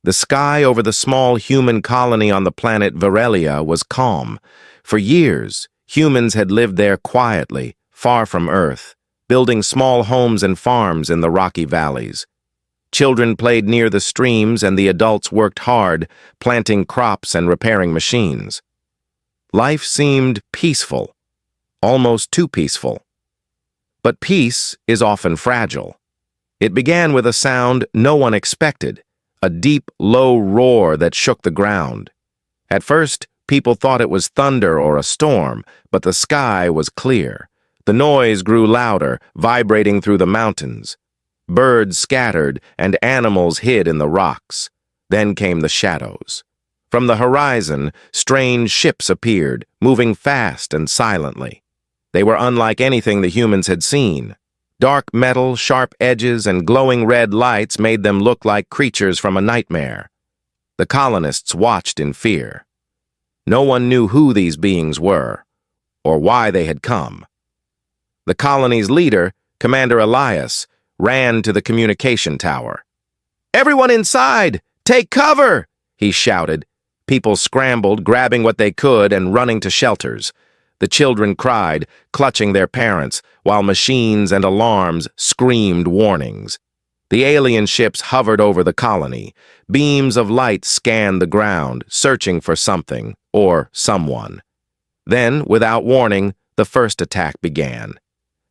The sky over the small human colony on the planet Varelia was calm. For years, humans had lived there quietly, far from Earth, building small homes and farms in the rocky valleys. Children played near the streams and the adults worked hard, planting crops and repairing machines. Life seemed peaceful, almost too peaceful. But peace is often fragile. It began with a sound no one expected, a deep, low roar that shook the ground. At first, people thought it was thunder or a storm, but the sky was clear. The noise grew louder, vibrating through the mountains. Birds scattered and animals hid in the rocks. Then came the shadows. From the horizon, strange ships appeared, moving fast and silently. They were unlike anything the humans had seen. Dark metal, sharp edges, and glowing red lights made them look like creatures from a nightmare. The colonists watched in fear. No one knew who these beings were, or why they had come. The colony's leader, Commander Elias, ran to the communication tower. "Everyone inside! Take cover!" he shouted. People scrambled, grabbing what they could and running to shelters. The children cried, clutching their parents, while machines and alarms screamed warnings. The alien ships hovered over the colony. Beams of light scanned the ground, searching for something or someone. Then, without warning, the first attack began.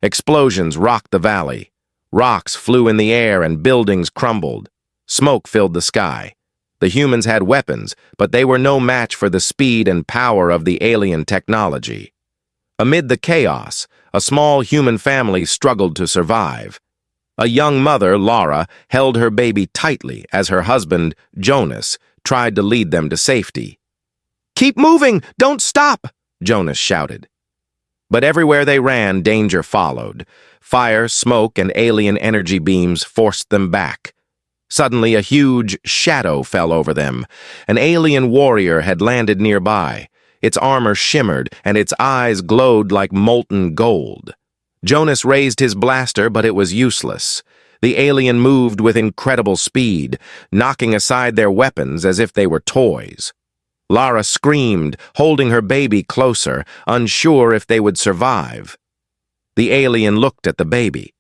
Explosions rocked the valley. Rocks flew in the air and buildings crumbled. Smoke filled the sky. The humans had weapons, but they were no match for the speed and power of the alien technology. Amid the chaos, a small human family struggled to survive. A young mother, Laura, held her baby tightly as her husband, Jonas, tried to lead them to safety. "Keep moving! Don't stop!" Jonas shouted. But everywhere they ran, danger followed. Fire, smoke, and alien energy beams forced them back. Suddenly, a huge shadow fell over them. An alien warrior had landed nearby. Its armor shimmered, and its eyes glowed like molten gold. Jonas raised his blaster, but it was useless. The alien moved with incredible speed, knocking aside their weapons as if they were toys. Lara screamed, holding her baby closer, unsure if they would survive. The alien looked at the baby.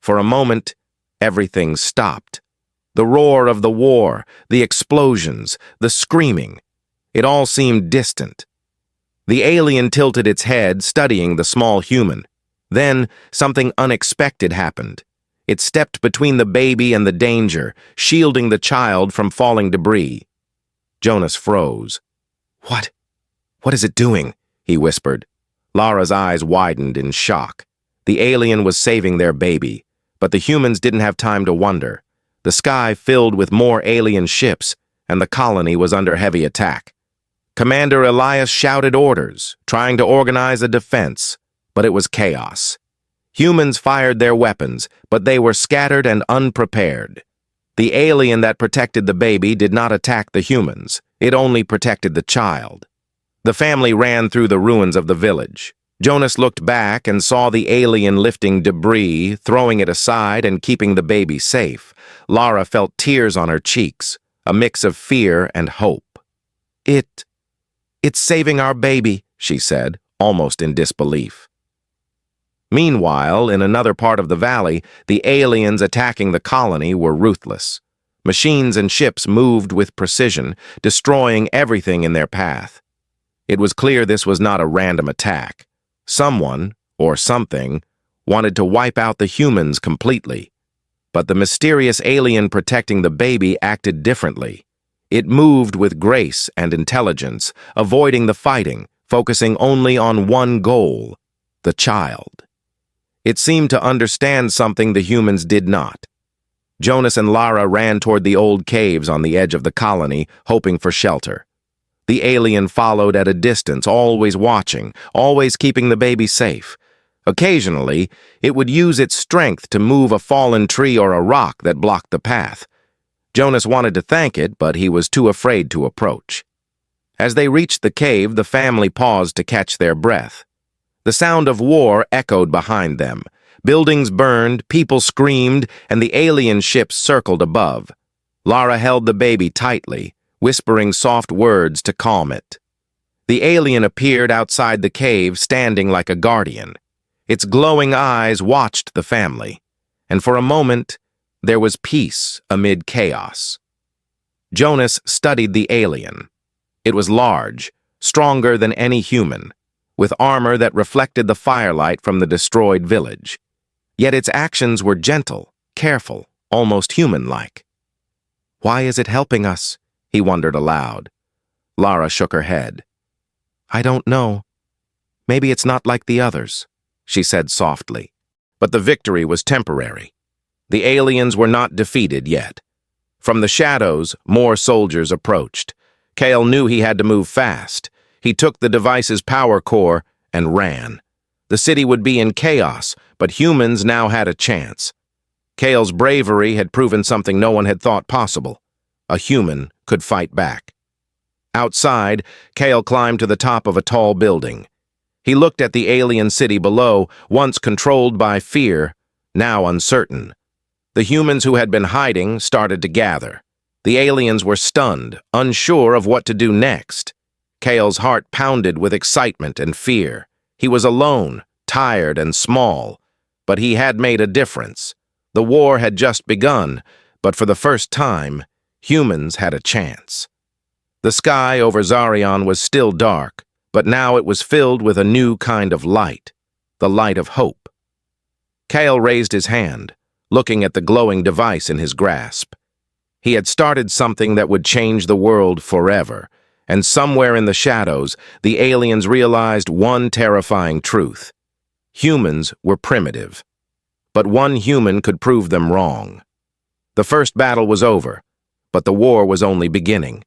For a moment, everything stopped. The roar of the war, the explosions, the screaming. It all seemed distant. The alien tilted its head, studying the small human. Then, something unexpected happened. It stepped between the baby and the danger, shielding the child from falling debris. Jonas froze. What? What is it doing?" he whispered. Lara's eyes widened in shock. The alien was saving their baby, but the humans didn't have time to wonder. The sky filled with more alien ships, and the colony was under heavy attack. Commander Elias shouted orders, trying to organize a defense, but it was chaos. Humans fired their weapons, but they were scattered and unprepared. The alien that protected the baby did not attack the humans. It only protected the child. The family ran through the ruins of the village. Jonas looked back and saw the alien lifting debris, throwing it aside and keeping the baby safe. Lara felt tears on her cheeks, a mix of fear and hope. It's saving our baby," she said, almost in disbelief. Meanwhile, in another part of the valley, the aliens attacking the colony were ruthless. Machines and ships moved with precision, destroying everything in their path. It was clear this was not a random attack. Someone, or something, wanted to wipe out the humans completely. But the mysterious alien protecting the baby acted differently. It moved with grace and intelligence, avoiding the fighting, focusing only on one goal, the child. It seemed to understand something the humans did not. Jonas and Lara ran toward the old caves on the edge of the colony, hoping for shelter. The alien followed at a distance, always watching, always keeping the baby safe. Occasionally, it would use its strength to move a fallen tree or a rock that blocked the path. Jonas wanted to thank it, but he was too afraid to approach. As they reached the cave, the family paused to catch their breath. The sound of war echoed behind them. Buildings burned, people screamed, and the alien ships circled above. Lara held the baby tightly, whispering soft words to calm it. The alien appeared outside the cave, standing like a guardian. Its glowing eyes watched the family, and for a moment, there was peace amid chaos. Jonas studied the alien. It was large, stronger than any human, with armor that reflected the firelight from the destroyed village. Yet its actions were gentle, careful, almost human-like. "Why is it helping us?" he wondered aloud. Lara shook her head. "I don't know. Maybe it's not like the others," she said softly. But the victory was temporary. The aliens were not defeated yet. From the shadows, more soldiers approached. Kale knew he had to move fast. He took the device's power core and ran. The city would be in chaos, but humans now had a chance. Kale's bravery had proven something no one had thought possible. A human could fight back. Outside, Kale climbed to the top of a tall building. He looked at the alien city below, once controlled by fear, now uncertain. The humans who had been hiding started to gather. The aliens were stunned, unsure of what to do next. Kale's heart pounded with excitement and fear. He was alone, tired and small, but he had made a difference. The war had just begun, but for the first time, humans had a chance. The sky over Zarion was still dark, but now it was filled with a new kind of light, the light of hope. Kale raised his hand, looking at the glowing device in his grasp. He had started something that would change the world forever, and somewhere in the shadows, the aliens realized one terrifying truth. Humans were primitive, but one human could prove them wrong. The first battle was over, but the war was only beginning.